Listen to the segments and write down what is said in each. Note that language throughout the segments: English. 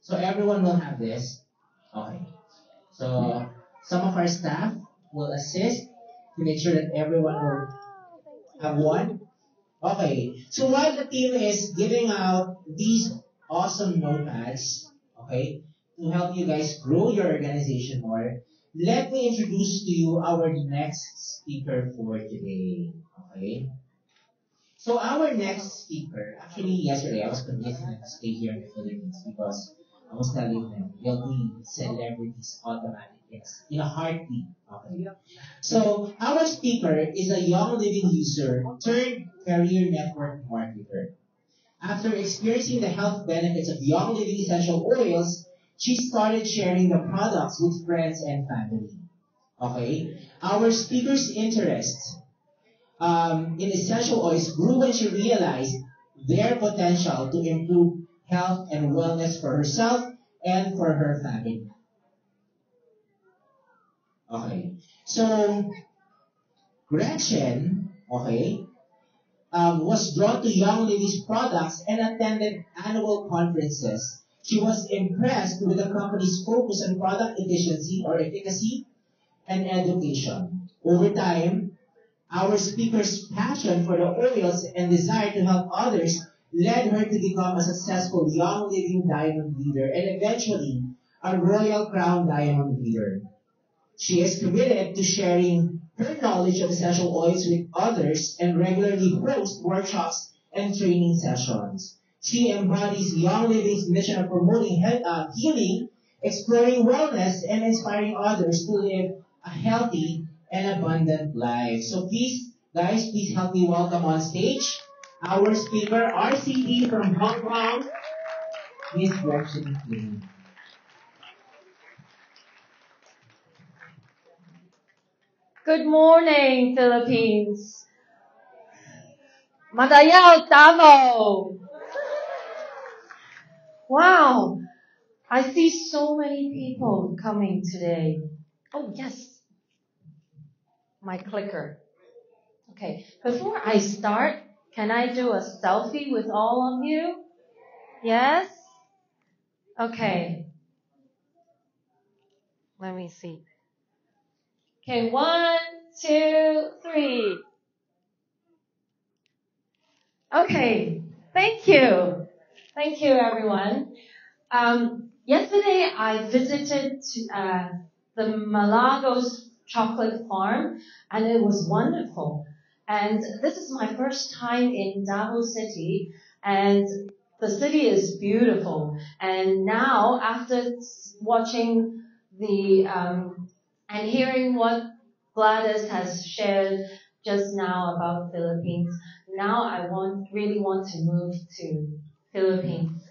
So everyone will have this. Okay. So some of our staff will assist to make sure that everyone will have one. Okay. So while the team is giving out these awesome notepads, okay, to help you guys grow your organization more, let me introduce to you our next speaker for today. Okay. So our next speaker, actually yesterday I was convincing them to stay here in the Philippines because I was telling them they'll be celebrities automatic in a heartbeat. Okay. So our speaker is a young living user turned career network marketer. After experiencing the health benefits of young living essential oils, she started sharing the products with friends and family. Okay. Our speaker's interest in essential oils grew when she realized their potential to improve health and wellness for herself and for her family. Okay. So Gretchen, okay, was drawn to Young Living's products and attended annual conferences. She was impressed with the company's focus on product efficiency or efficacy and education. Over time, our speaker's passion for the oils and desire to help others led her to become a successful Young Living Diamond leader and eventually a Royal Crown Diamond leader. She is committed to sharing her knowledge of essential oils with others and regularly hosts workshops and training sessions. She embodies Young Living's mission of promoting healing, exploring wellness, and inspiring others to live a healthy and abundant life. So please, guys, please help me welcome on stage our speaker, RCD from Hong Kong, Miss Gretchen King. Good morning, Philippines. Madayao, Davao. Wow, I see so many people coming today. Oh, yes, my clicker. Okay, before I start, can I do a selfie with all of you? Yes? Okay, let me see. Okay, 1, 2, 3. Okay, thank you. Thank you, everyone. Yesterday I visited the Malagos chocolate farm and it was wonderful. And this is my first time in Davao City and the city is beautiful. And now after watching and hearing what Gladys has shared just now about Philippines, now I really want to move to Philippines.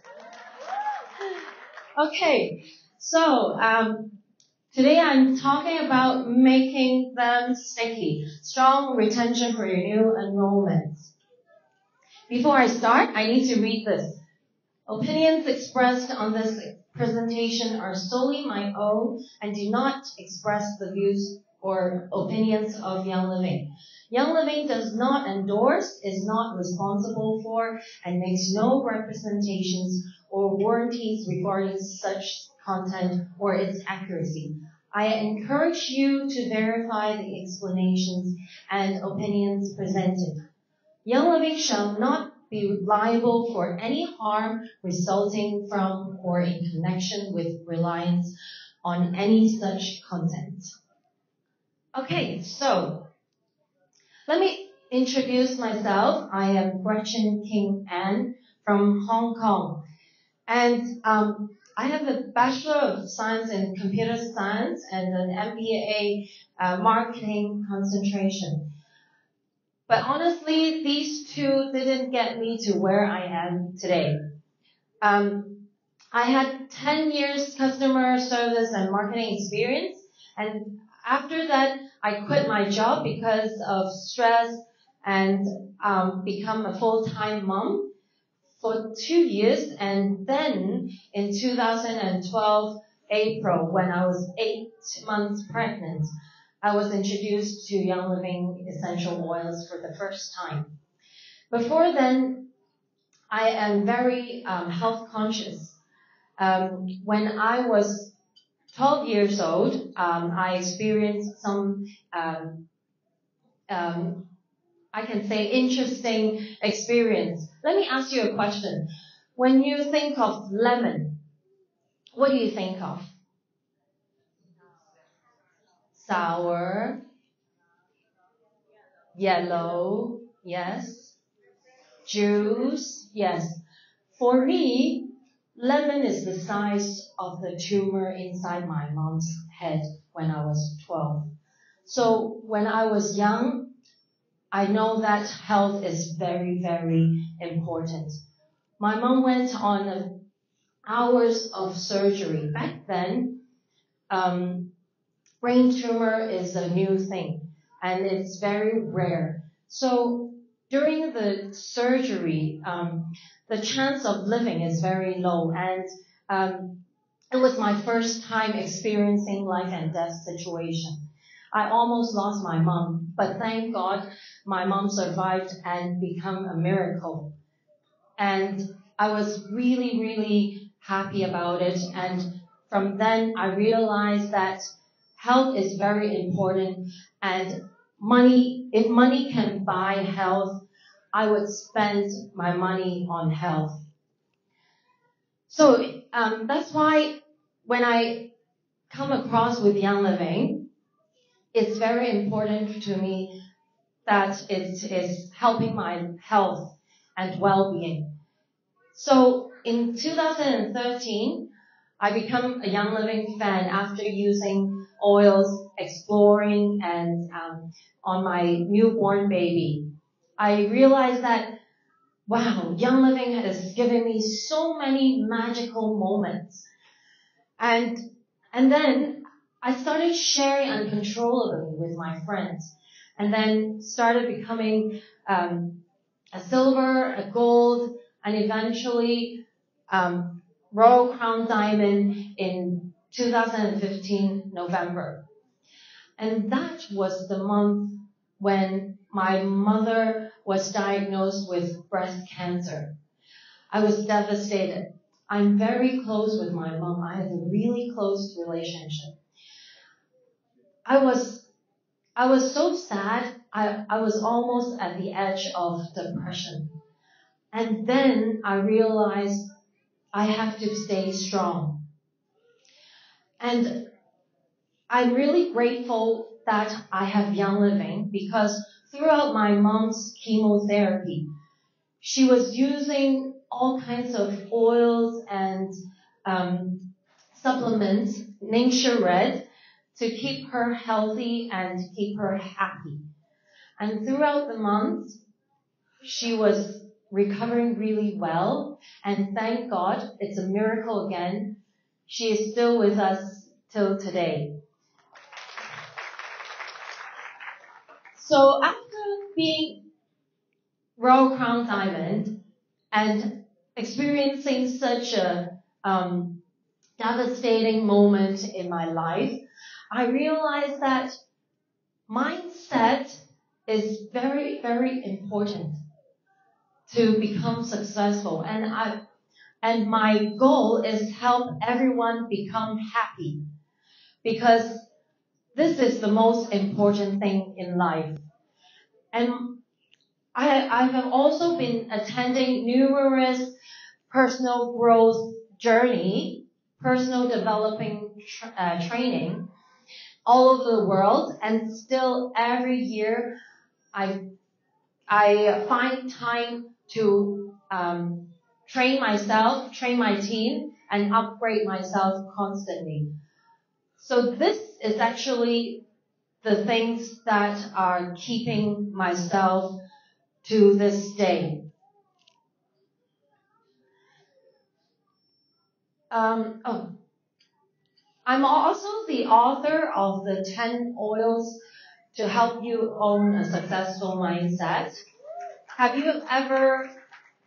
Okay, so today I'm talking about making them sticky, strong retention for your new enrollments. Before I start, I need to read this. Opinions expressed on this presentation are solely my own and do not express the views or opinions of Young Living. Young Living does not endorse, is not responsible for, and makes no representations or warranties regarding such content or its accuracy. I encourage you to verify the explanations and opinions presented. Young Living shall not be liable for any harm resulting from or in connection with reliance on any such content. Okay, so let me introduce myself. I am Gretchen King Ann from Hong Kong. And I have a Bachelor of Science in Computer Science and an MBA Marketing concentration. But honestly, these two didn't get me to where I am today. I had 10 years customer service and marketing experience, and after that, I quit my job because of stress and become a full-time mom for 2 years. And then in 2012, April, when I was 8 months pregnant, I was introduced to Young Living essential oils for the first time. Before then, I am very health conscious. When I was 12 years old, I experienced some, um, I can say, interesting experience. Let me ask you a question. When you think of lemon, what do you think of? Sour, yellow, yes. Juice, yes. For me, lemon is the size of the tumor inside my mom's head when I was 12. So when I was young, I know that health is very, very important. My mom went on hours of surgery. Back then, brain tumor is a new thing, and it's very rare. So during the surgery, the chance of living is very low, and it was my first time experiencing life and death situation. I almost lost my mom, but thank God my mom survived and became a miracle. And I was really, really happy about it. And from then I realized that health is very important, and if money can buy health, I would spend my money on health. So that's why when I come across with Young Living, it's very important to me that it is helping my health and well-being. So in 2013, I became a Young Living fan after using oils, exploring, and on my newborn baby. I realized that, wow, Young Living has given me so many magical moments. And then I started sharing uncontrollably with my friends, and then started becoming a silver, a gold, and eventually Royal Crown Diamond in 2015 November. And that was the month when my mother was diagnosed with breast cancer. I was devastated. I'm very close with my mom. I have a really close relationship. I was so sad. I was almost at the edge of depression. And then I realized I have to stay strong. And I'm really grateful that I have Young Living, because throughout my mom's chemotherapy, she was using all kinds of oils and supplements, Nature Red, to keep her healthy and keep her happy. And throughout the months, she was recovering really well, and thank God, it's a miracle again. She is still with us till today. So after being Royal Crown Diamond and experiencing such a devastating moment in my life, I realized that mindset is very, very important to become successful. And my goal is help everyone become happy, because this is the most important thing in life. And I have also been attending numerous personal growth journey, personal developing training all over the world, and still every year I find time to train myself, train my team, and upgrade myself constantly. So this is actually the things that are keeping myself to this day. I'm also the author of the 10 oils to help you own a successful mindset. Have you ever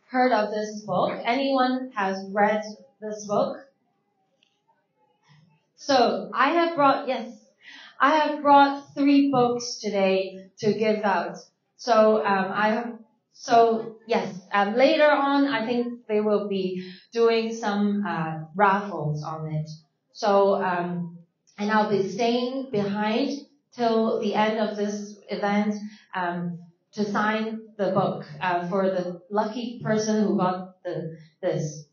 heard of this book? Anyone has read this book? So I have brought 3 books today to give out. So So yes, later on, I think they will be doing some raffles on it. So and I'll be staying behind till the end of this event to sign the book for the lucky person who got this.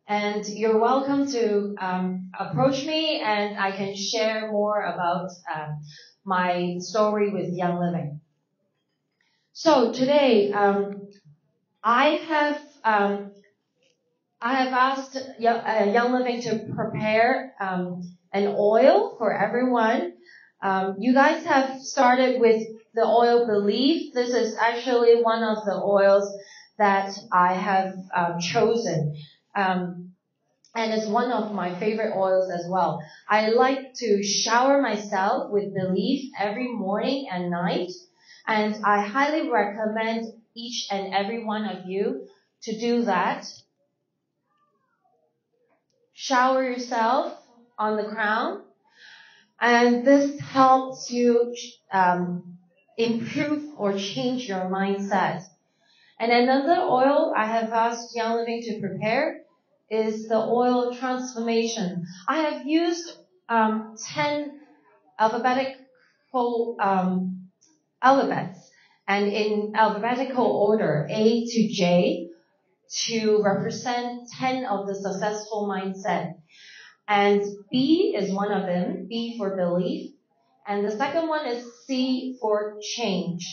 And you're welcome to approach me, and I can share more about my story with Young Living. So today, I have um, I have asked Young Living to prepare an oil for everyone. You guys have started with the oil Belief. This is actually one of the oils that I have chosen. And it's one of my favorite oils as well. I like to shower myself with Belief every morning and night. And I highly recommend each and every one of you to do that. Shower yourself on the crown. And this helps you improve or change your mindset. And another oil I have asked Young Living to prepare is the oil transformation. I have used 10 alphabetical alphabets, and in alphabetical order, A to J, to represent 10 of the successful mindset. And B is one of them, B for belief. And the second one is C for change.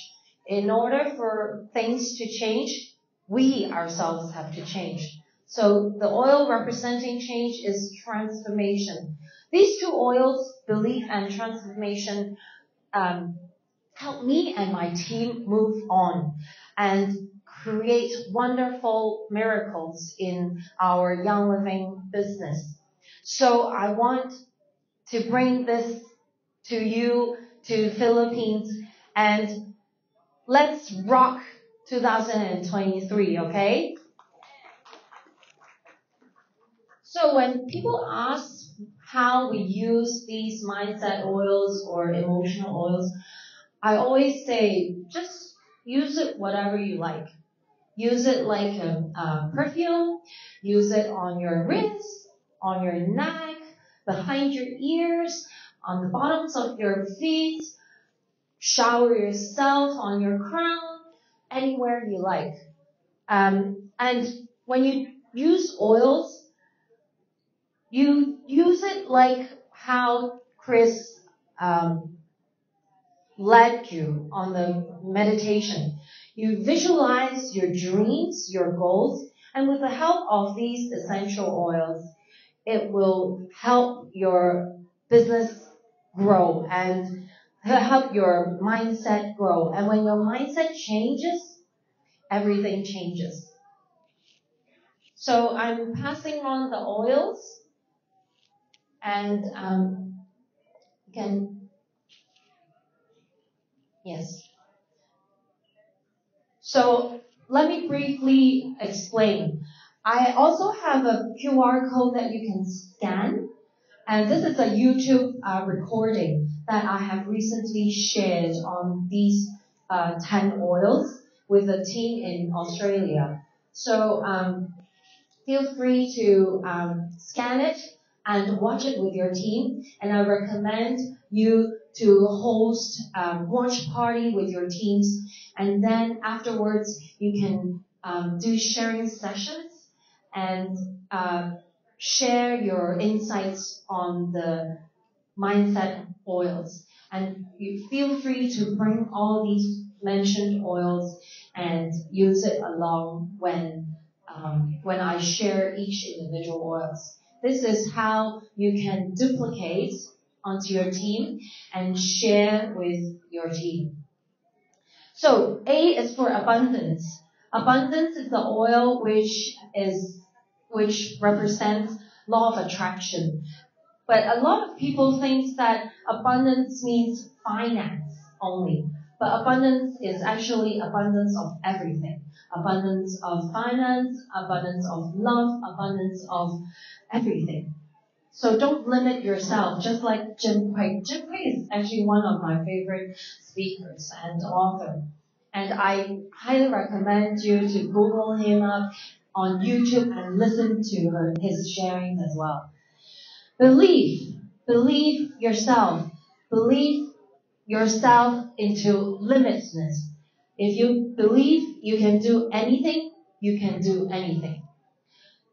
In order for things to change, we ourselves have to change. So the oil representing change is transformation. These two oils, belief and transformation, help me and my team move on and create wonderful miracles in our Young Living business. So I want to bring this to you, to Philippines, and let's rock 2023, okay? So when people ask how we use these mindset oils or emotional oils, I always say, just use it whatever you like. Use it like a perfume. Use it on your wrist, on your neck, behind your ears, on the bottoms of your feet. Shower yourself on your crown, anywhere you like. And when you use oils, you use it like how Chris led you on the meditation. You visualize your dreams, your goals, and with the help of these essential oils, it will help your business grow and help your mindset grow. And when your mindset changes, everything changes. So I'm passing on the oils, and again, yes. So let me briefly explain. I also have a QR code that you can scan, and this is a YouTube recording that I have recently shared on these 10 oils with a team in Australia. So feel free to scan it and watch it with your team. And I recommend you to host watch party with your teams. And then afterwards, you can do sharing sessions and share your insights on the mindset oils. And you feel free to bring all these mentioned oils and use it along when I share each individual oils. This is how you can duplicate onto your team and share with your team. So A is for abundance. Abundance is the oil which represents law of attraction. But a lot of people think that abundance means finance only. But abundance is actually abundance of everything. Abundance of finance, abundance of love, abundance of everything. So don't limit yourself, just like Jim Quick. Jim Quick is actually one of my favorite speakers and author. And I highly recommend you to Google him up on YouTube and listen to his sharings as well. Believe. Believe yourself. Believe yourself into limitlessness. If you believe you can do anything, you can do anything.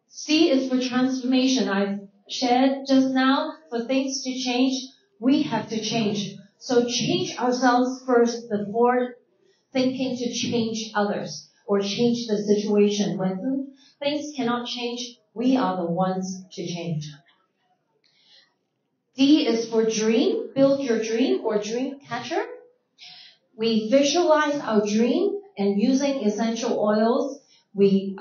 C is for transformation. I've shared just now, for things to change, we have to change. So change ourselves first before thinking to change others or change the situation. When things cannot change, we are the ones to change. D is for dream. Build your dream or dream catcher. We visualize our dream, and using essential oils, we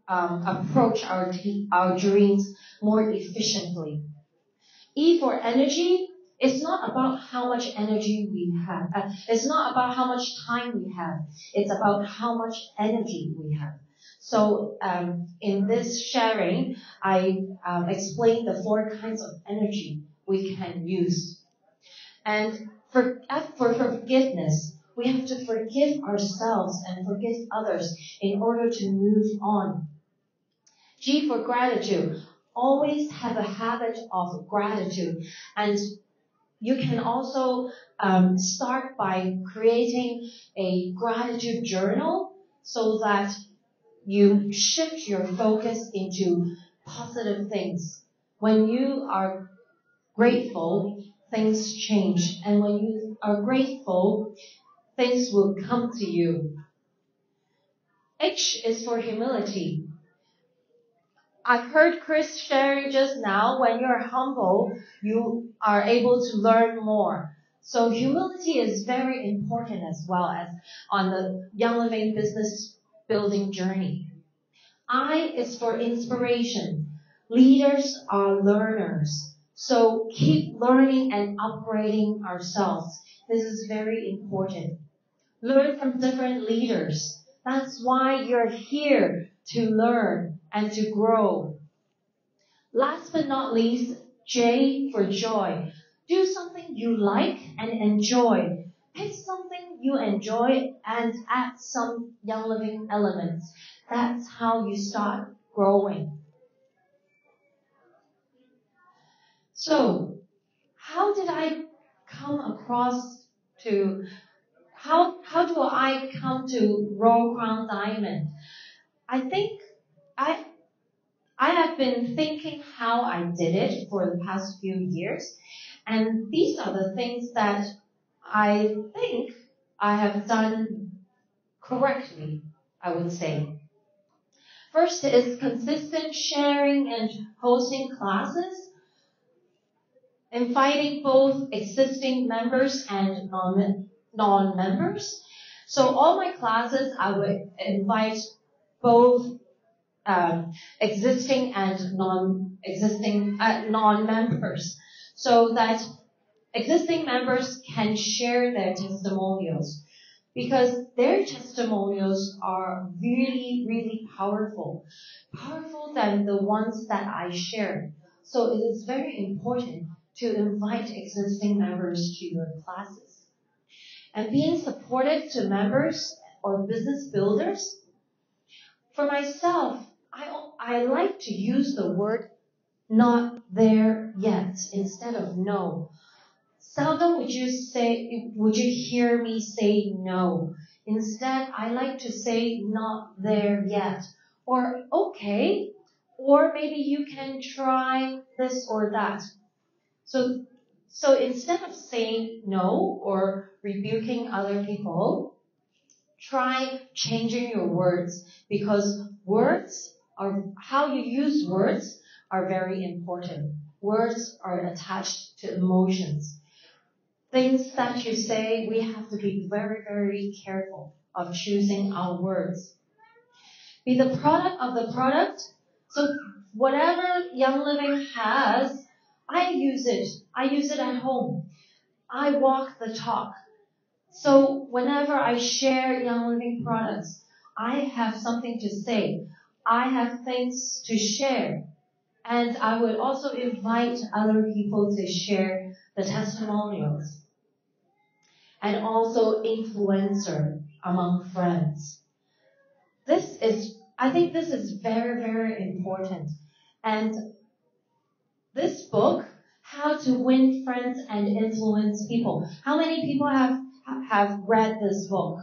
approach our dreams more efficiently. E for energy. It's not about how much energy we have. It's not about how much time we have. It's about how much energy we have. So in this sharing, I explained the 4 kinds of energy we can use. And for forgiveness, we have to forgive ourselves and forgive others in order to move on. G for gratitude. Always have a habit of gratitude. And you can also start by creating a gratitude journal so that you shift your focus into positive things. When you are grateful, things change. And when you are grateful, things will come to you. H is for humility. I've heard Chris sharing just now, when you're humble, you are able to learn more. So humility is very important as well as on the Young Living business building journey. I is for inspiration. Leaders are learners. So keep learning and upgrading ourselves. This is very important. Learn from different leaders. That's why you're here, to learn and to grow. Last but not least, J for joy. Do something you like and enjoy. Pick something you enjoy and add some Young Living elements. That's how you start growing. So, how did I come across to, how do I come to Royal Crown Diamond? I think I have been thinking how I did it for the past few years, and these are the things that I think I have done correctly, I would say. First is consistent sharing and hosting classes, inviting both existing members and non-members. So all my classes, I would invite both existing and non-existing non-members, so that existing members can share their testimonials, because their testimonials are really, really powerful than the ones that I share. So it is very important to invite existing members to your classes. And being supportive to members or business builders. For myself, I like to use the word not there yet instead of no. Seldom would you hear me say no. Instead, I like to say not there yet, or okay, or maybe you can try this or that. So instead of saying no or rebuking other people, try changing your words, because how you use words are very important. Words are attached to emotions. Things that you say, we have to be very, very careful of choosing our words. Be the product of the product. So whatever Young Living has, I use it. I use it at home. I walk the talk. So whenever I share Young Living products, I have something to say. I have things to share. And I would also invite other people to share the testimonials. and also influencer among friends. I think this is very, very important. And this book, How to Win Friends and Influence People. How many people have read this book?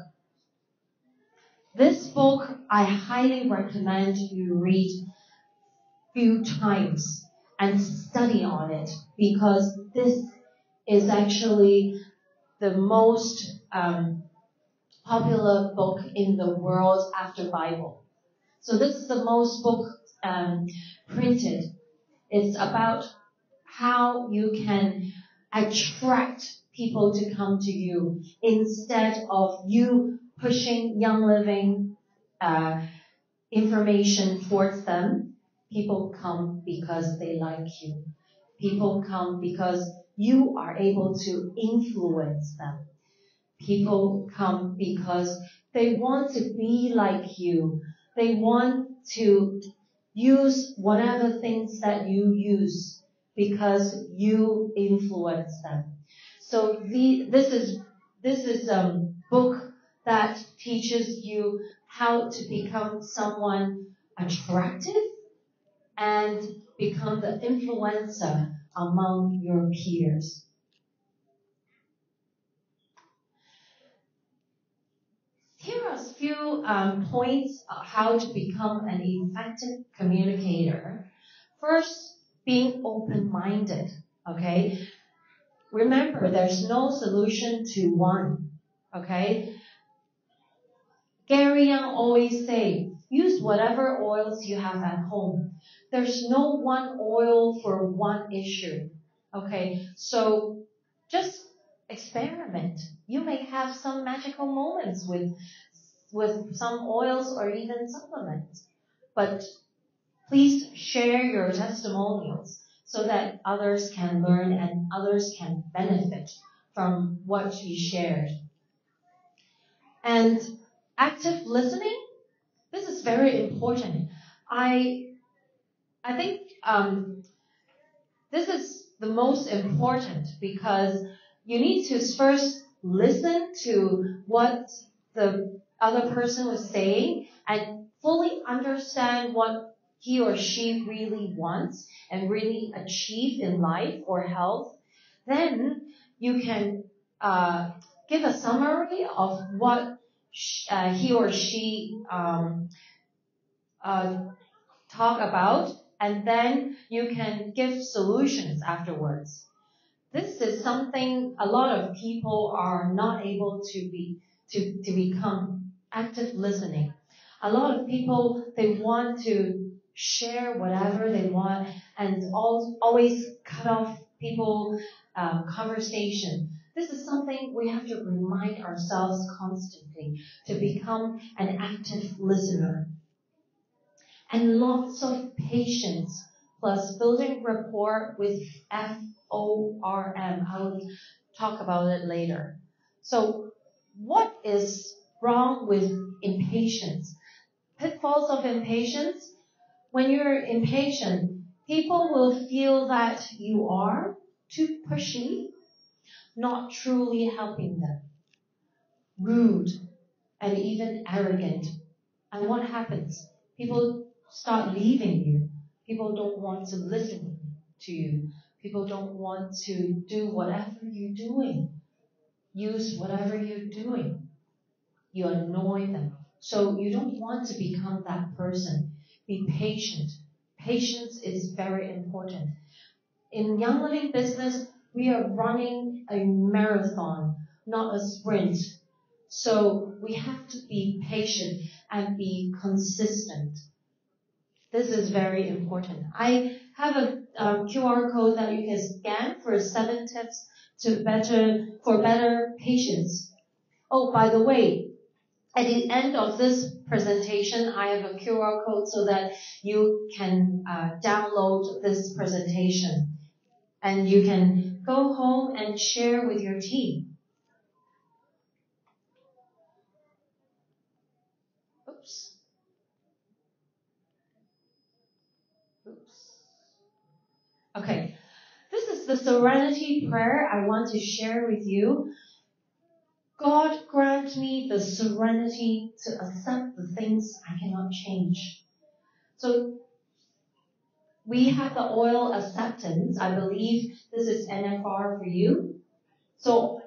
This book, I highly recommend you read few times and study on it, because this is actually the most popular book in the world after Bible. So this is the most book printed. It's about how you can attract people to come to you instead of you pushing Young Living information towards them. People come because they like you. People come because you are able to influence them. People come because they want to be like you. They want to use whatever things that you use because you influence them. So this is a book that teaches you how to become someone attractive and become the influencer among your peers. Here are a few points on how to become an effective communicator. First, being open-minded, okay? Remember, there's no solution to one, okay? Gary Young always say, use whatever oils you have at home. There's no one oil for one issue, okay? So just experiment. You may have some magical moments with some oils or even supplements, but please share your testimonials so that others can learn and others can benefit from what you shared. And active listening, this is very important. I think this is the most important because you need to first listen to what the other person was saying and fully understand what he or she really wants and really achieve in life or health. Then you can give a summary of what he or she talk about, and then you can give solutions afterwards. This is something a lot of people are not able to become active listening. A lot of people, they want to share whatever they want and always cut off people conversation. This is something we have to remind ourselves constantly to become an active listener. And lots of patience, plus building rapport with FORM. I will talk about it later. So what is wrong with impatience? Pitfalls of impatience. When you're impatient, people will feel that you are too pushy, not truly helping them, rude, and even arrogant. And what happens? People start leaving you. People don't want to listen to you. People don't want to do whatever you're doing. Use whatever you're doing. You annoy them. So you don't want to become that person. Be patient. Patience is very important. In Young Living business, we are running a marathon, not a sprint. So we have to be patient and be consistent. This is very important. I have a QR code that you can scan for 7 tips for better patience. Oh, by the way, at the end of this presentation, I have a QR code so that you can download this presentation and you can go home and share with your team. Oops. Okay, this is the serenity prayer I want to share with you. God grant me the serenity to accept the things I cannot change. So we have the oil acceptance. I believe this is NFR for you. So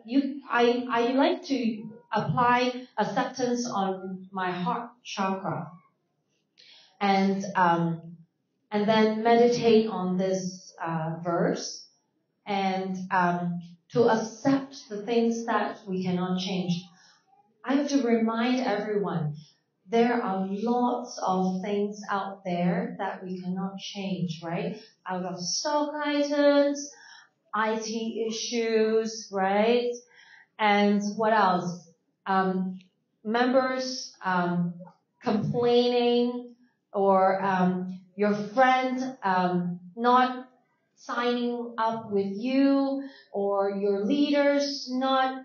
I like to apply acceptance on my heart chakra and then meditate on this verse and to accept the things that we cannot change. I have to remind everyone there are lots of things out there that we cannot change, right? Out of stock items, IT issues, right? And what else? Members complaining or your friend not signing up with you or your leaders not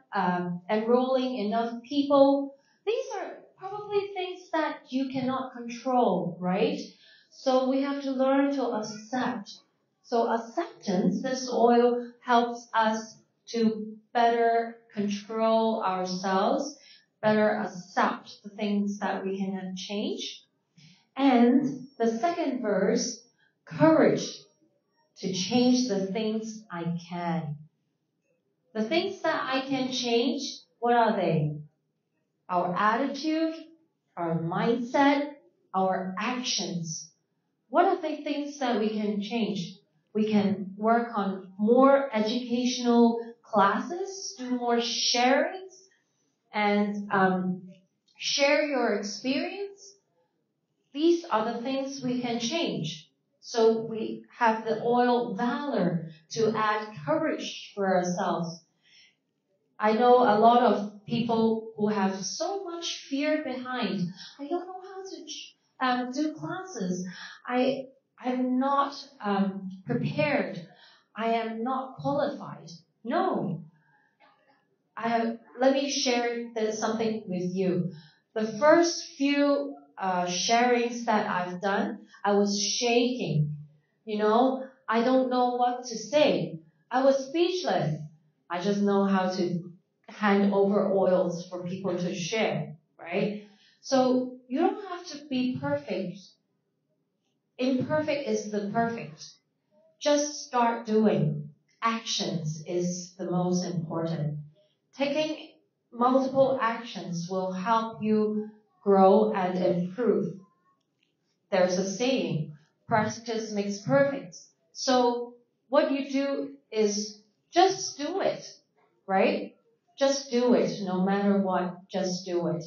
enrolling enough people. These are probably things that you cannot control, right? So we have to learn to accept. So acceptance, this oil helps us to better control ourselves, better accept the things that we cannot change. And the second verse, courage to change the things I can. The things that I can change, what are they? Our attitude, our mindset, our actions. What are the things that we can change? We can work on more educational classes, do more sharings, and share your experience. These are the things we can change. So we have the oil valor to add courage for ourselves. I know a lot of people who have so much fear behind. I don't know how to do classes. I'm not prepared. I am not qualified. No. Let me share something with you. The first few sharings that I've done, I was shaking. I don't know what to say. I was speechless. I just know how to hand over oils for people to share, right? So you don't have to be perfect. Imperfect is the perfect. Just start doing. Actions is the most important. Taking multiple actions will help you grow and improve. There's a saying, practice makes perfect. So what you do is just do it, right? Just do it, no matter what, just do it.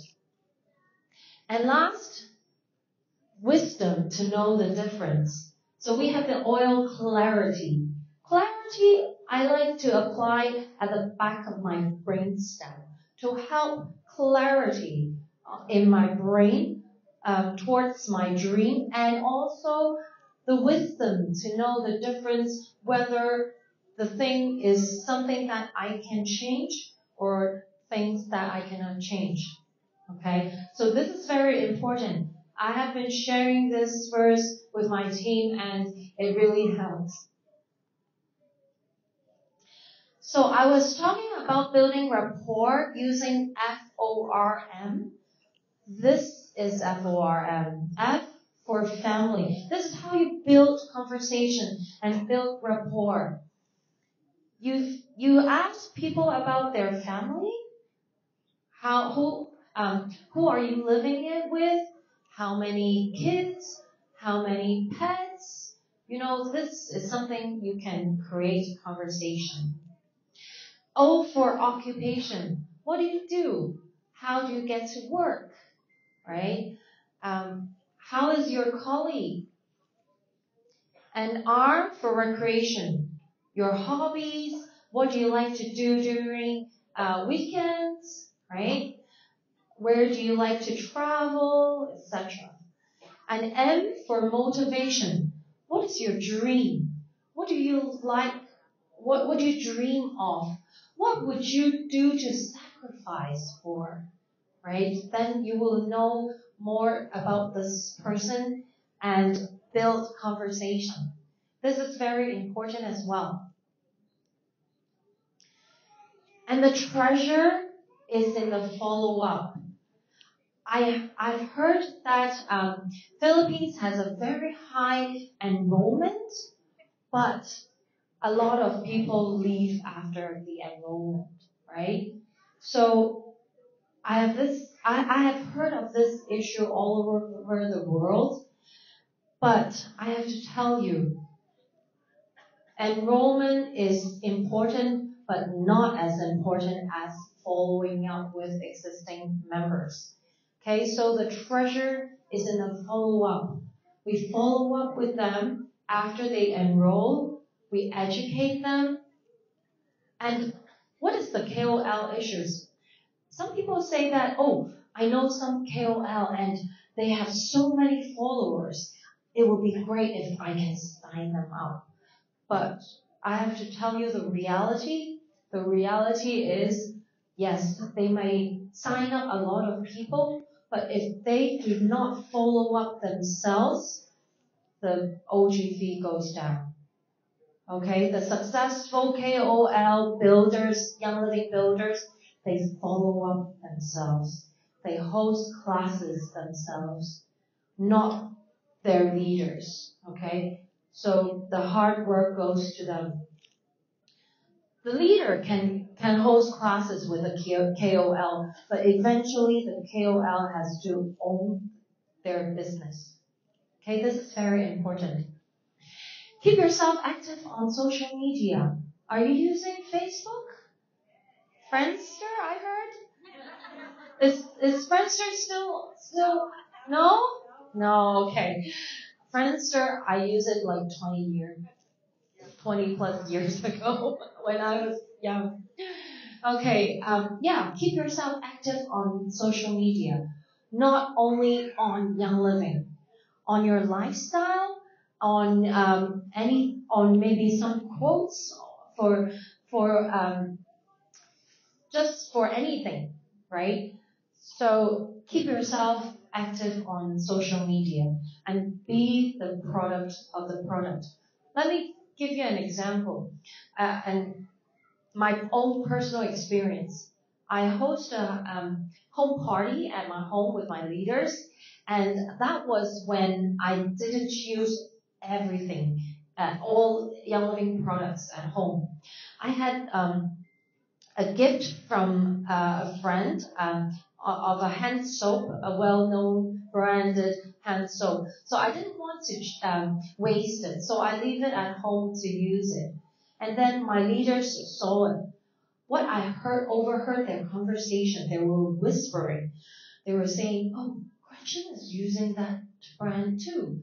And last, wisdom to know the difference. So we have the oil clarity. Clarity, I like to apply at the back of my brainstem to help clarity in my brain towards my dream, and also the wisdom to know the difference whether the thing is something that I can change or things that I cannot change. Okay, so this is very important. I have been sharing this verse with my team and it really helps. So I was talking about building rapport using FORM. This is FORM. F for family. This is how you build conversation and build rapport. You ask people about their family. Who are you living it with? How many kids? How many pets? This is something you can create conversation. O for occupation. What do you do? How do you get to work? Right? How is your colleague? And R for recreation. Your hobbies. What do you like to do during weekends? Right? Where do you like to travel, etc. And M for motivation. What is your dream? What do you like? What do you dream of? What would you do to sacrifice for? Right? Then you will know more about this person and build conversation. This is very important as well. And the treasure is in the follow-up. I've heard that Philippines has a very high enrollment, but a lot of people leave after the enrollment, right? So I have heard of this issue all over the world, but I have to tell you, enrollment is important, but not as important as following up with existing members. Okay, so the treasure is in the follow-up. We follow up with them after they enroll, we educate them, and what is the KOL issues? Some people say that, oh, I know some KOL and they have so many followers. It would be great if I can sign them up. But I have to tell you the reality. The reality is, yes, they may sign up a lot of people, but if they do not follow up themselves, the OG goes down. Okay, the successful KOL builders, Young Living builders, they follow up themselves. They host classes themselves, not their leaders. Okay, so the hard work goes to them. The leader can host classes with a KOL, but eventually the KOL has to own their business. Okay, this is very important. Keep yourself active on social media. Are you using Facebook? Friendster, I heard? Is Friendster still no? No, okay. Friendster, I use it like 20 plus years ago when I was young. Okay, yeah, keep yourself active on social media. Not only on Young Living, on your lifestyle, on on maybe some quotes for just for anything, right? So keep yourself active on social media and be the product of the product. Let me give you an example and my own personal experience. I host a home party at my home with my leaders, and that was when I didn't use everything, all Young Living products at home. I had a gift from a friend of a hand soap, a well-known branded hand soap. So I didn't want to waste it, so I leave it at home to use it. And then my leaders saw it. What I overheard their conversation. They were whispering. They were saying, "Oh, Gretchen is using that brand too."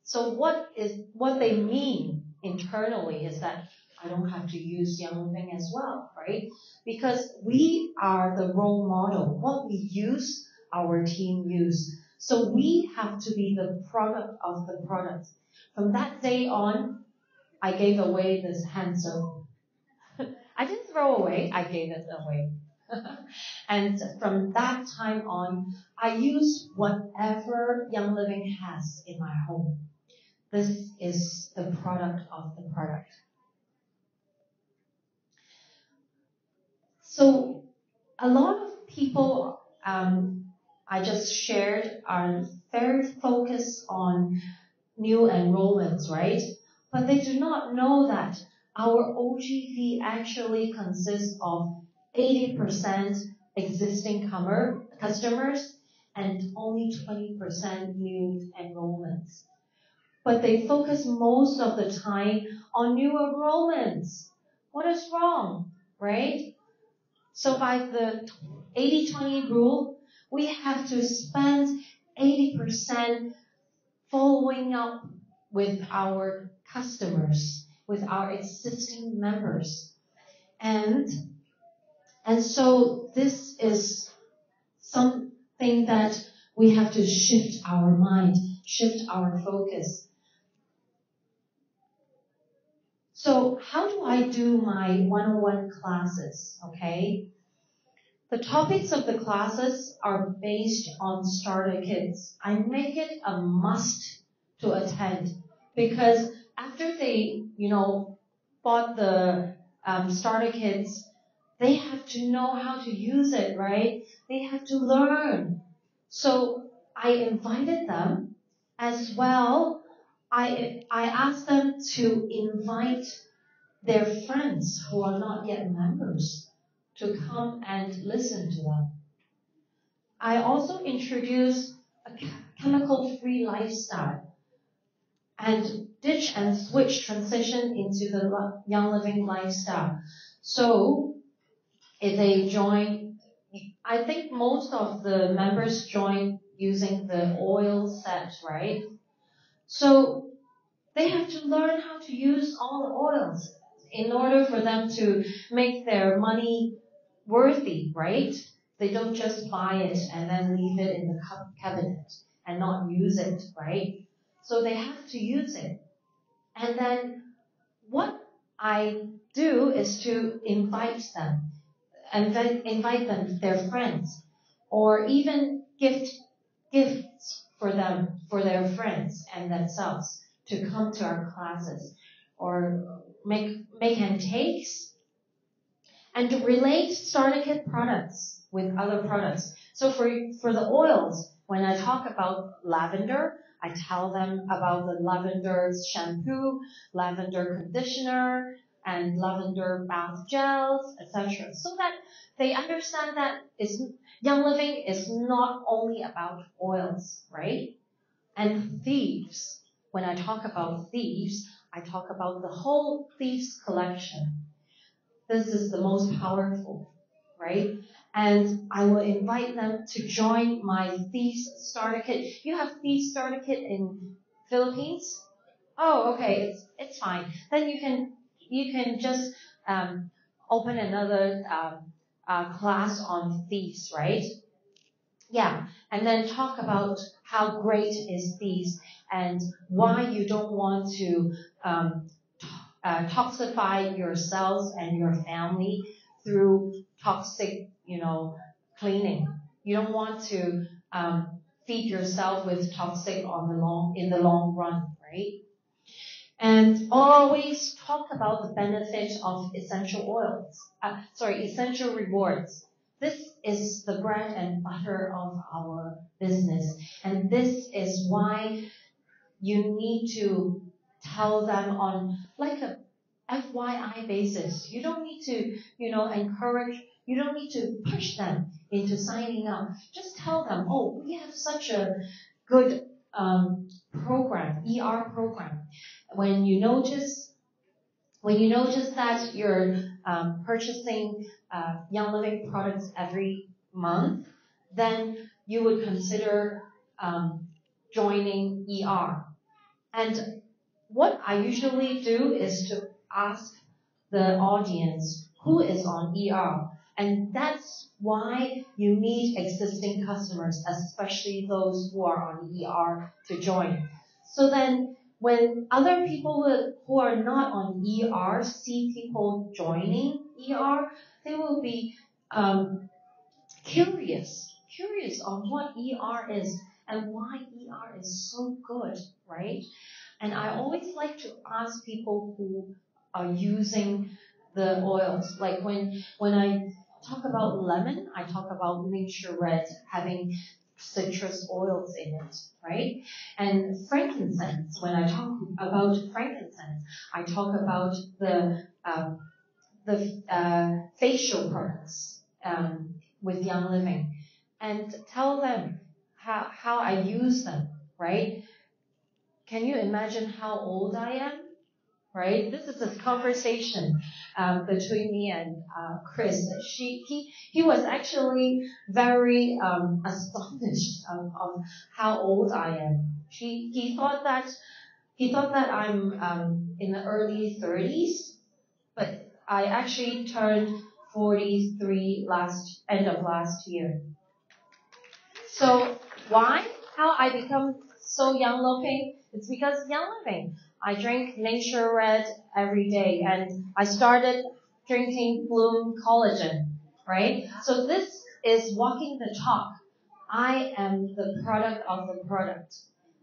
So what they mean internally is that I don't have to use Young Living as well, right? Because we are the role model. What we use, our team use. So we have to be the product of the product. From that day on, I gave away this hand soap. I didn't throw away, I gave it away. And from that time on, I use whatever Young Living has in my home. This is the product of the product. So a lot of people I just shared are very focused on new enrollments, right? But they do not know that our OGV actually consists of 80% existing customers and only 20% new enrollments. But they focus most of the time on new enrollments. What is wrong, right? So by the 80-20 rule, we have to spend 80% following up with our customers, with our existing members. And so this is something that we have to shift our mind, shift our focus. So how do I do my one-on-one classes, okay? The topics of the classes are based on starter kits. I make it a must to attend because after they, bought the starter kits, they have to know how to use it, right? They have to learn. So I invited them as well. I asked them to invite their friends who are not yet members to come and listen to them. I also introduced a chemical-free lifestyle and ditch and switch transition into the Young Living lifestyle. So if they join, I think most of the members join using the oil set, right? So they have to learn how to use all the oils in order for them to make their money worthy, right? They don't just buy it and then leave it in the cabinet and not use it, right? So they have to use it. And then what I do is to invite them, invite them, their friends, or even gifts for them, for their friends and themselves to come to our classes, or make and takes, and to relate starter kit products with other products. So for the oils, when I talk about lavender, I tell them about the lavender shampoo, lavender conditioner, and lavender bath gels, etc. So that they understand that Young Living is not only about oils, right? And thieves. When I talk about thieves, I talk about the whole thieves collection. This is the most powerful, right? And I will invite them to join my Thieves Starter Kit. You have Thieves Starter Kit in Philippines? Oh, okay, it's fine. Then you can just open another class on thieves, right? Yeah, and then talk about how great is thieves and why you don't want to um, toxify yourselves and your family through toxic, cleaning. You don't want to feed yourself with toxic in the long run, right? And always talk about the benefit of essential oils. Essential rewards. This is the bread and butter of our business, and this is why you need to tell them on like a FYI basis. You don't need to, encourage, you don't need to push them into signing up. Just tell them, oh, we have such a good program, ER program. When you notice that you're purchasing Young Living products every month, then you would consider joining ER. And what I usually do is to ask the audience who is on ER. And that's why you need existing customers, especially those who are on ER, to join. So then when other people who are not on ER see people joining ER, they will be curious on what ER is and why ER is so good, right? And I always like to ask people who are using the oils. Like when I talk about lemon, I talk about Nature Red having citrus oils in it, right? And frankincense, when I talk about frankincense, I talk about the facial products with Young Living, and tell them how I use them, right? Can you imagine how old I am? Right? This is a conversation between me and Chris. He was actually very astonished of how old I am. He thought that I'm in the early 30s, but I actually turned 43 end of last year. So why? How I become so young looking? It's because Young Living. I drink Nature Red every day, and I started drinking Bloom Collagen, right? So this is walking the talk. I am the product of the product.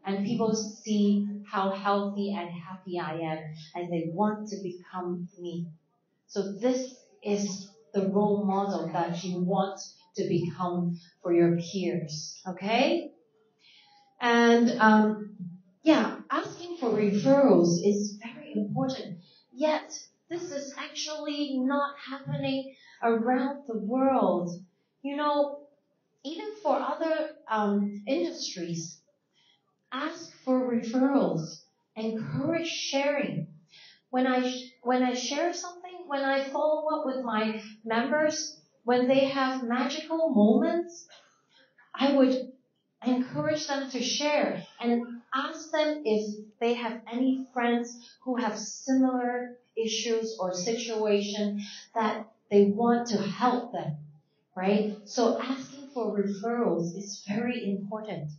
And people see how healthy and happy I am, and they want to become me. So this is the role model that you want to become for your peers. Okay? And yeah, asking for referrals is very important. Yet, this is actually not happening around the world. You know, even for other industries, ask for referrals, encourage sharing. When I share something, when I follow up with my members, when they have magical moments, I would encourage them to share and ask them if they have any friends who have similar issues or situation that they want to help them, right? So asking for referrals is very important.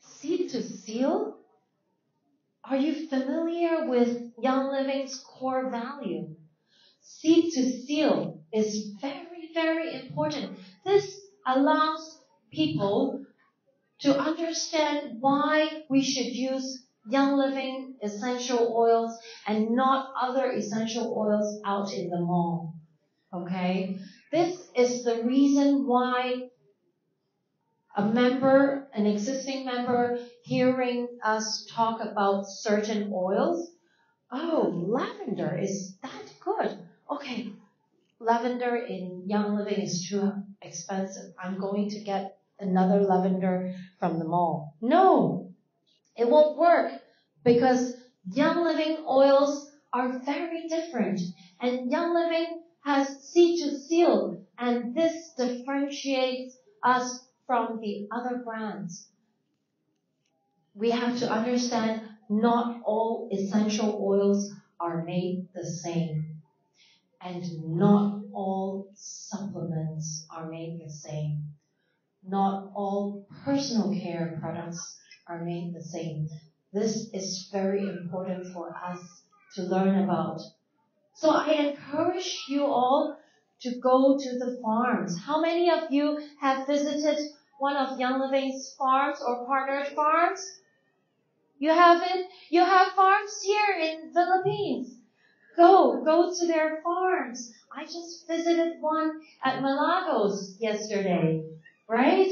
Seed to seal, are you familiar with Young Living's core value? Seed to seal is very, very important. This allows people to understand why we should use Young Living essential oils and not other essential oils out in the mall. Okay? This is the reason why an existing member, hearing us talk about certain oils, oh, lavender is that good. Okay, lavender in Young Living is too expensive. I'm going to get another lavender from the mall. No, it won't work because Young Living oils are very different. And Young Living has seed to seal, and this differentiates us from the other brands. We have to understand not all essential oils are made the same. And not all supplements are made the same. Not all personal care products are made the same. This is very important for us to learn about. So I encourage you all to go to the farms. How many of you have visited one of Young Living's farms or partnered farms? You haven't? You have farms here in Philippines. Go to their farms. I just visited one at Malagos yesterday, right?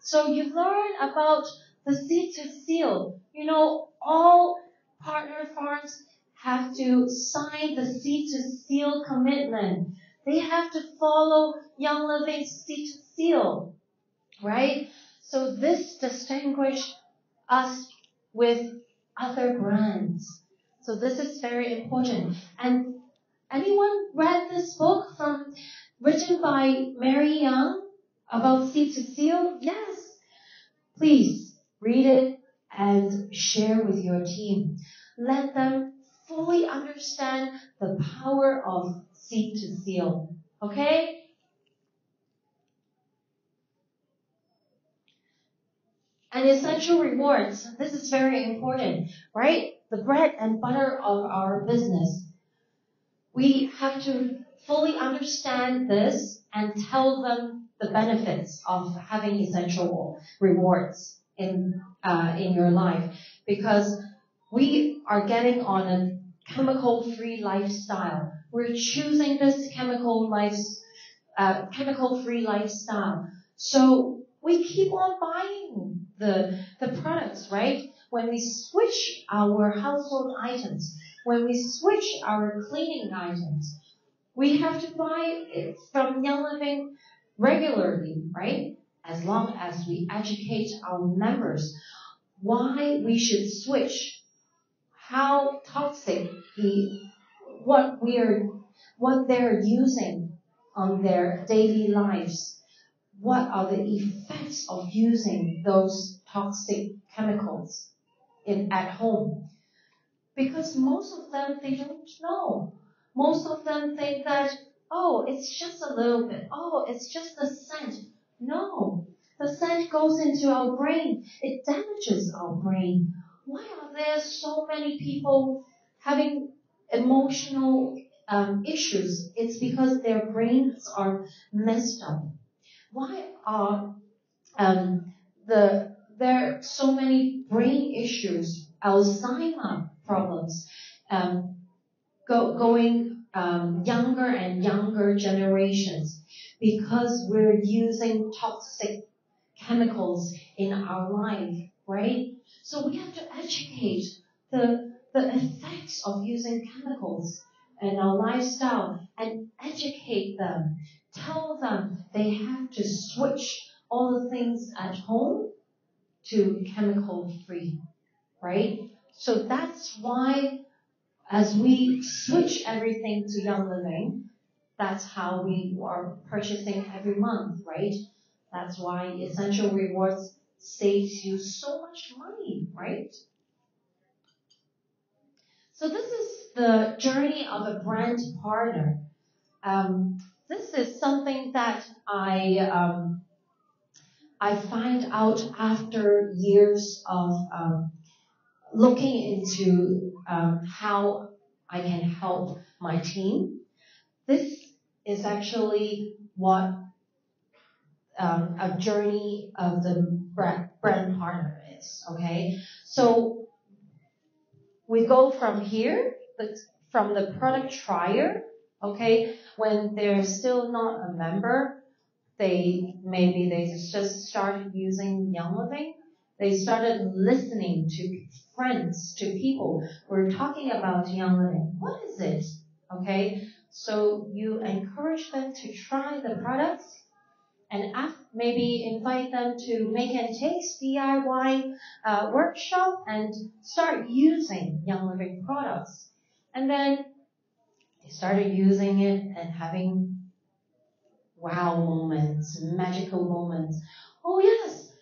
So you learn about the seed to seal. You know, all partner farms have to sign the seed to seal commitment. They have to follow Young Living's seed to seal, right? So this distinguishes us with other brands. So this is very important. And anyone read this book written by Mary Young about seed to seal? Yes. Please read it and share with your team. Let them fully understand the power of seed to seal. Okay? And essential rewards. This is very important, right? The bread and butter of our business. We have to fully understand this and tell them the benefits of having essential rewards in your life, because we are getting on a chemical-free lifestyle. We're choosing this chemical-free lifestyle. So we keep on buying the products, right? When we switch our household items, when we switch our cleaning items, we have to buy it from Young Living regularly, right? As long as we educate our members why we should switch, how toxic what they're using on their daily lives. What are the effects of using those toxic chemicals at home? Because most of them, they don't know. Most of them think that, oh, it's just a little bit. Oh, it's just a scent. No. The scent goes into our brain. It damages our brain. Why are there so many people having emotional issues? It's because their brains are messed up. Why are there are so many brain issues, Alzheimer problems, going younger and younger generations because we're using toxic chemicals in our life, right? So we have to educate the effects of using chemicals in our lifestyle and educate them. Tell them they have to switch all the things at home to chemical free, right? So that's why as we switch everything to Young Living, that's how we are purchasing every month, right? That's why Essential Rewards saves you so much money, right? So this is the journey of a brand partner. This is something that I find out after years of looking into how I can help my team. This is actually what a journey of the brand partner is. Okay, so we go from here, from the product trier. Okay, when they're still not a member, they just started using Young Living. They started listening to friends, to people who are talking about Young Living. What is it? Okay, so you encourage them to try the products and maybe invite them to make and taste DIY workshop and start using Young Living products. And then they started using it and having wow moments, magical moments. Oh yes,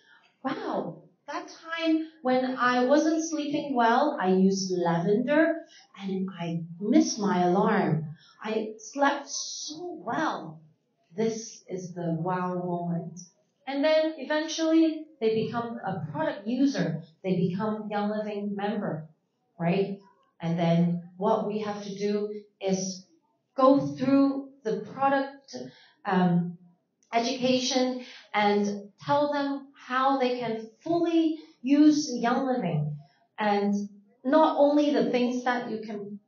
wow. That time when I wasn't sleeping well, I used lavender and I missed my alarm. I slept so well. This is the wow moment. And then eventually they become a product user. They become Young Living member, right? And then what we have to do is go through the product education and tell them how they can fully use Young Living. And not only the things that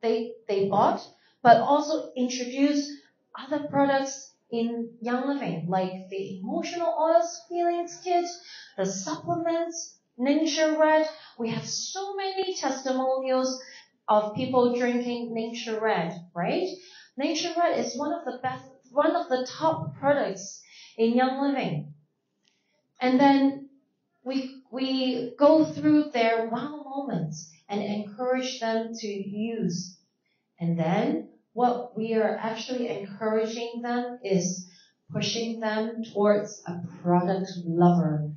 they bought, but also introduce other products in Young Living, like the emotional oils feelings kit, the supplements, Nature Red. We have so many testimonials of people drinking Nature Red, right? Nature Red is one of the top products in Young Living. And then we go through their wow moments and encourage them to use. And then what we are actually encouraging them is pushing them towards a product lover.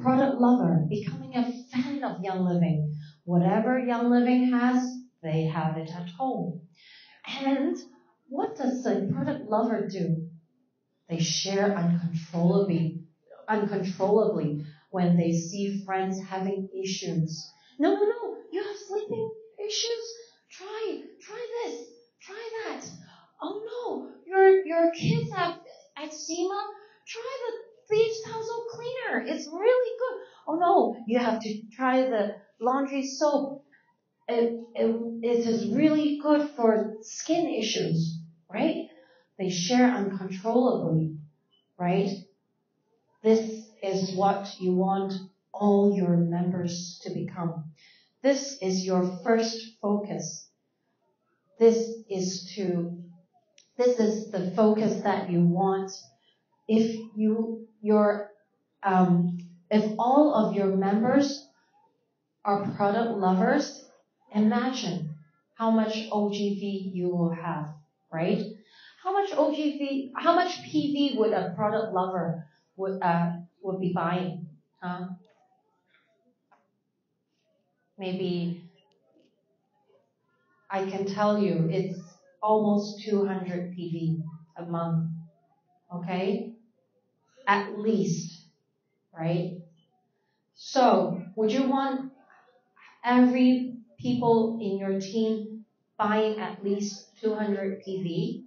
Product lover, becoming a fan of Young Living. Whatever Young Living has, they have it at home. And what does a product lover do? They share uncontrollably when they see friends having issues. No, you have sleeping issues? Try this, try that. Oh no, your kids have eczema? Try the Thieves Household Cleaner. It's really good. Oh no, you have to try the laundry soap. It is really good for skin issues, right? They share uncontrollably, right? This is what you want all your members to become. This is your first focus. This is the focus that you want. If if all of your members are product lovers, imagine how much OGV you will have, right? How much PV would a product lover would be buying? Maybe I can tell you it's almost 200 PV a month, okay? At least, right? So, would you want every people in your team buying at least 200 PV?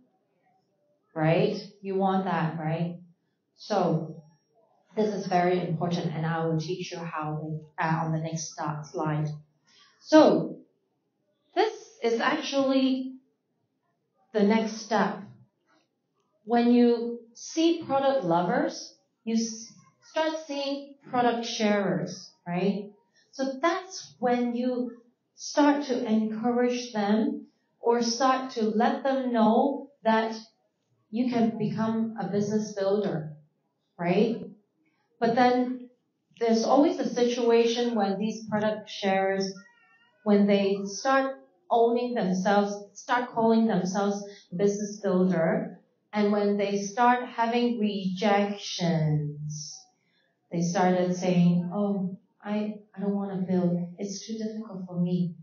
Right? You want that, right? So, this is very important, and I will teach you how on the next slide. So, this is actually the next step. When you see product lovers, you start seeing product sharers, right? So that's when you start to encourage them or start to let them know that you can become a business builder, right? But then there's always a situation when these product sharers, when they start owning themselves, start calling themselves business builder, and when they start having rejections, they started saying, oh, I don't want to build. It's too difficult for me.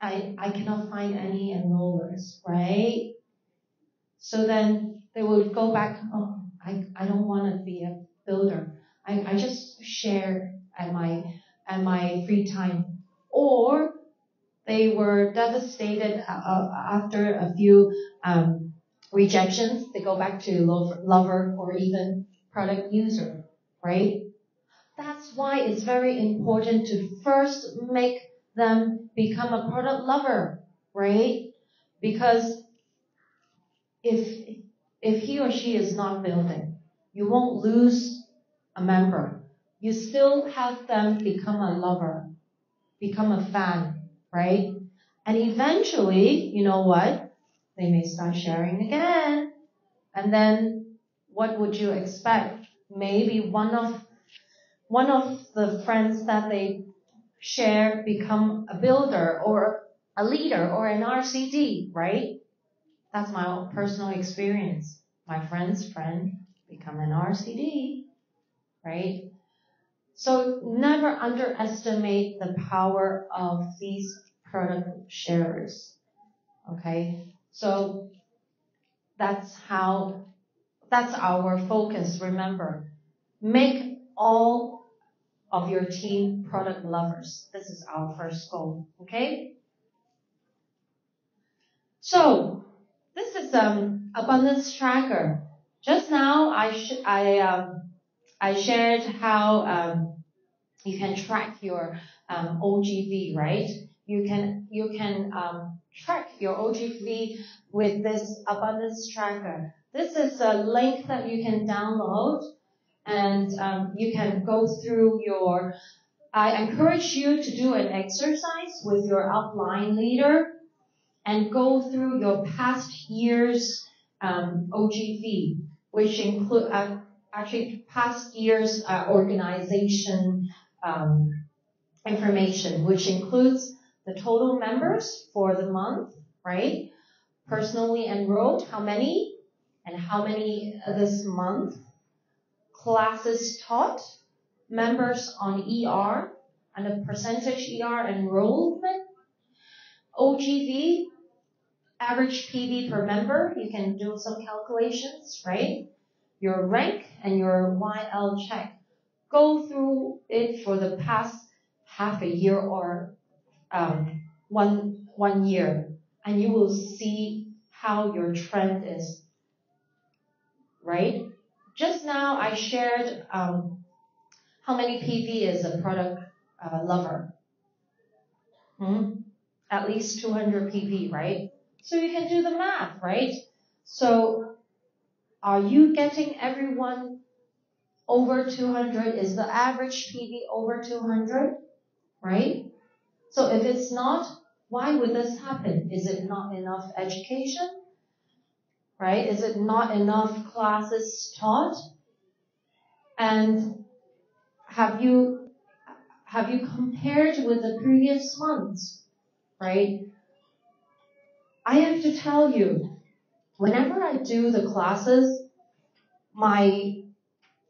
I cannot find any enrollers, right? So then they would go back, oh, I don't want to be a builder. I just share at my free time. Or they were devastated after a few rejections. They go back to lover or even product user, right? That's why it's very important to first make them become a product lover, right? Because if he or she is not building, you won't lose a member. You still have them become a lover, become a fan, right? And eventually, you know what? They may start sharing again. And then what would you expect? Maybe one of the friends that they share become a builder or a leader or an RCD, right? That's my own personal experience. My friend's friend become an RCD, right? So never underestimate the power of these product sharers, okay? So that's our focus, remember. Make all of your team product lovers. This is our first goal, okay? So this is abundance tracker. Just now I shared how you can track your OGV, right? You can track your OGV with this abundance tracker. This is a link that you can download, and you can go through your. I encourage you to do an exercise with your upline leader and go through your past year's OGV, which include actually past year's organization information, which includes the total members for the month, right? Personally enrolled, how many, and how many this month, classes taught, members on ER, and the percentage ER enrollment, OGV, average PV per member, you can do some calculations, right? Your rank and your YL check. Go through it for the past half a year or one year, and you will see how your trend is, right? Just now I shared how many PV is a product lover. At least 200 PV, right? So you can do the math, right? So are you getting everyone over 200? Is the average PV over 200, right? So if it's not, why would this happen? Is it not enough education? Right? Is it not enough classes taught? And have you compared with the previous months? Right? I have to tell you, whenever I do the classes, my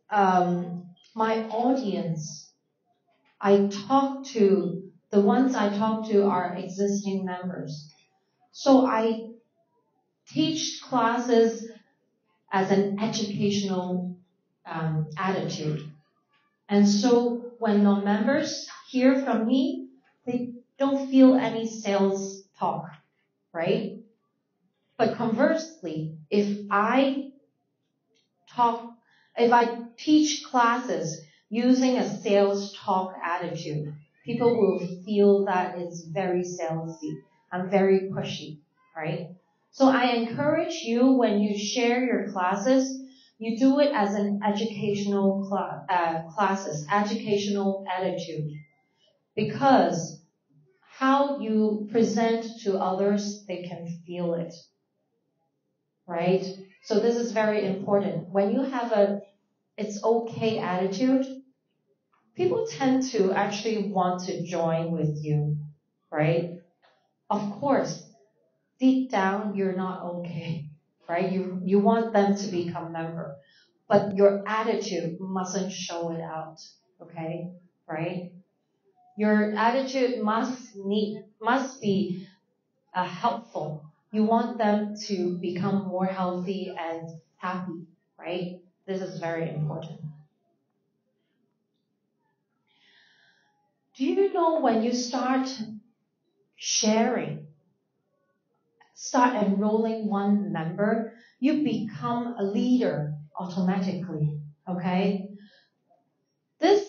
audience, the ones I talk to are existing members. So I teach classes as an educational attitude. And so when non-members hear from me, they don't feel any sales talk, right? But conversely, if I teach classes using a sales talk attitude, people will feel that it's very salesy. I'm very pushy, right? So I encourage you when you share your classes, you do it as an educational classes, educational attitude. Because how you present to others, they can feel it. Right? So this is very important. When you have a it's okay attitude, people tend to actually want to join with you. Right? Of course, deep down, you're not okay. Right? You want them to become member. But your attitude mustn't show it out. Okay? Right? Your attitude must be helpful. You want them to become more healthy and happy, right? This is very important. Do you know when you start sharing, start enrolling one member, you become a leader automatically, okay? This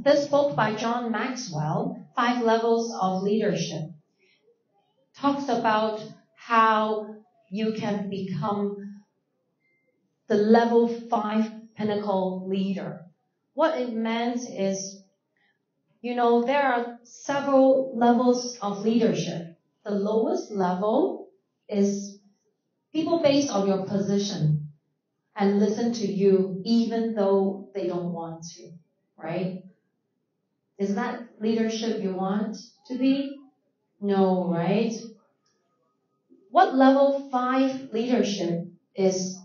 this book by John Maxwell, Five Levels of Leadership, talks about how you can become the level 5 pinnacle leader. What it meant is, there are several levels of leadership. The lowest level is people based on your position and listen to you even though they don't want to, right? Is that leadership you want to be? No, right? What level 5 leadership is?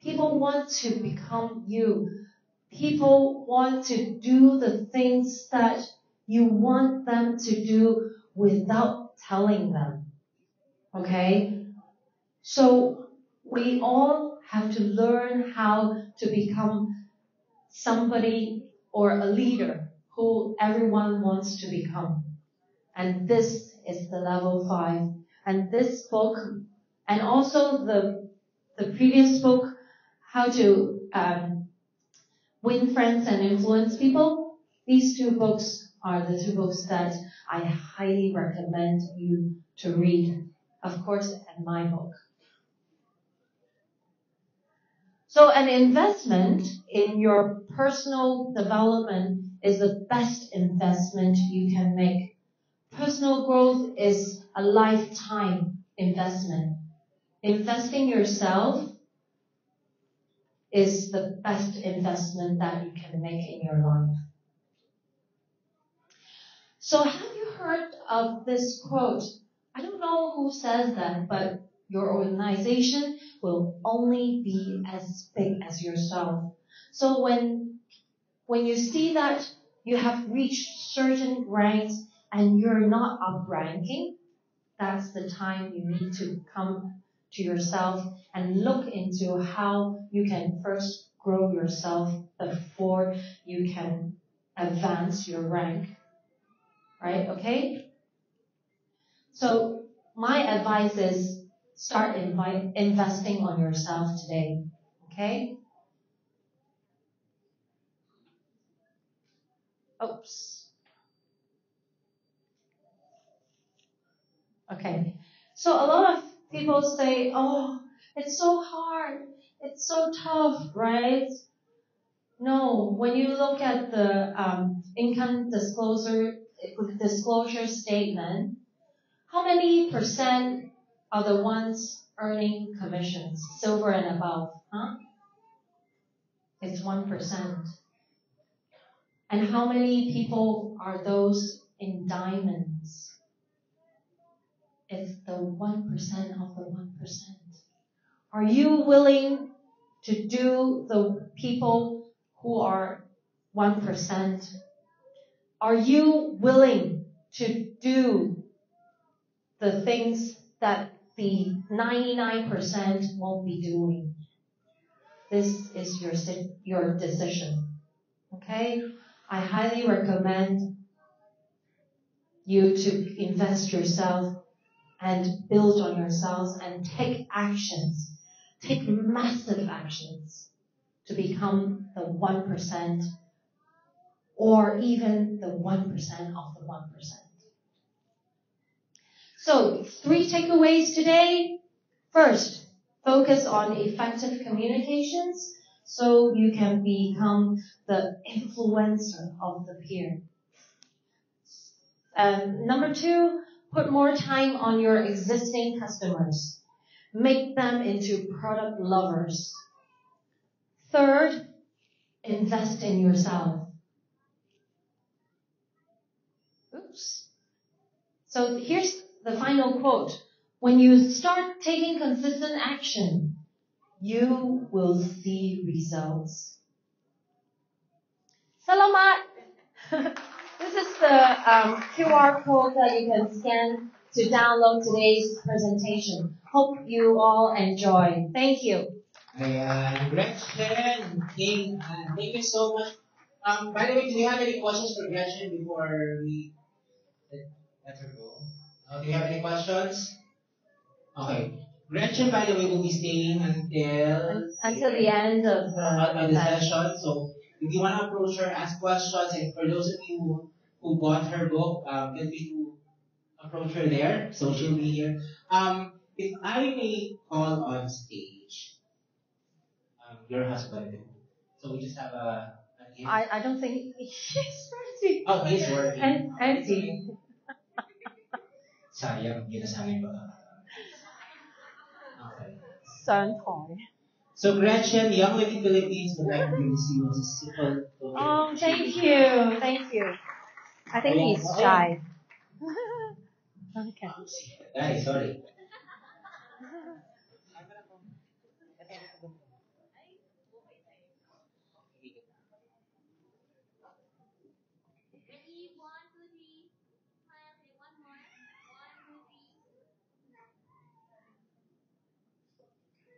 People want to become you. People want to do the things that you want them to do without telling them. Okay? So we all have to learn how to become somebody or a leader who everyone wants to become. And this is the level 5. And this book, and also the previous book, How to Win Friends and Influence People. These two books are the two books that I highly recommend you to read. Of course, and my book. So an investment in your personal development is the best investment you can make. Personal growth is a lifetime investment. Investing yourself is the best investment that you can make in your life. So have you heard of this quote? I don't know who says that, but your organization will only be as big as yourself. So when you see that you have reached certain ranks and you're not up ranking, that's the time you need to come to yourself and look into how you can first grow yourself before you can advance your rank. Right? Okay? So my advice is start investing on yourself today. Okay? Oops. Okay. So a lot of people say, oh, it's so hard. It's so tough, right? No, when you look at the income disclosure statement, how many percent are the ones earning commissions, silver and above? Huh? It's 1%. And how many people are those in diamonds? It's the 1% of the 1%. Are you willing to do the people who are 1%? Are you willing to do the things that the 99% won't be doing? This is your decision. Okay? I highly recommend you to invest yourself and build on yourselves and take actions. Take massive actions to become the 1% or even the 1% of the 1%. So, three takeaways today. First, focus on effective communications so you can become the influencer of the peer. Number two, put more time on your existing customers. Make them into product lovers. Third, invest in yourself. Oops. So here's the final quote. When you start taking consistent action, you will see results. Salamat! This is the QR code that you can scan to download today's presentation. Hope you all enjoy. Thank you. Ayan, Gretchen, thank you so much. By the way, do you have any questions for Gretchen before we let her go? Do you have any questions? Okay. Gretchen, by the way, will be staying Until the end of on the the session. session. So if you want to approach her, ask questions, and for those of you who bought her book, feel free to approach her there. So she'll be here. If I may call on stage, your husband. So we just have a gift. I don't think he's ready. Oh, he's working. Empty. Sayang, ginasama yung baka. Okay. Suntoy. So Gretchen, Young Living Philippines would like to give you a simple token. Oh, thank you. Thank you. I think he's shy. Okay. Ay, sorry.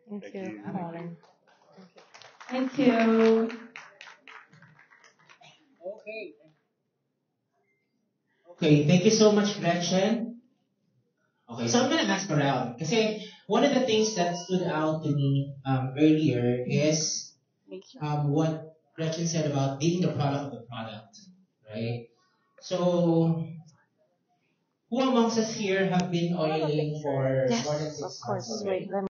Thank you, Colin. Thank you. Okay, thank you so much, Gretchen. Okay, so I'm gonna ask around. Kasi one of the things that stood out to me earlier is what Gretchen said about being the product of the product, right? So, who amongst us here have been oiling for Yes, more than of 6 months course. already? Wait, let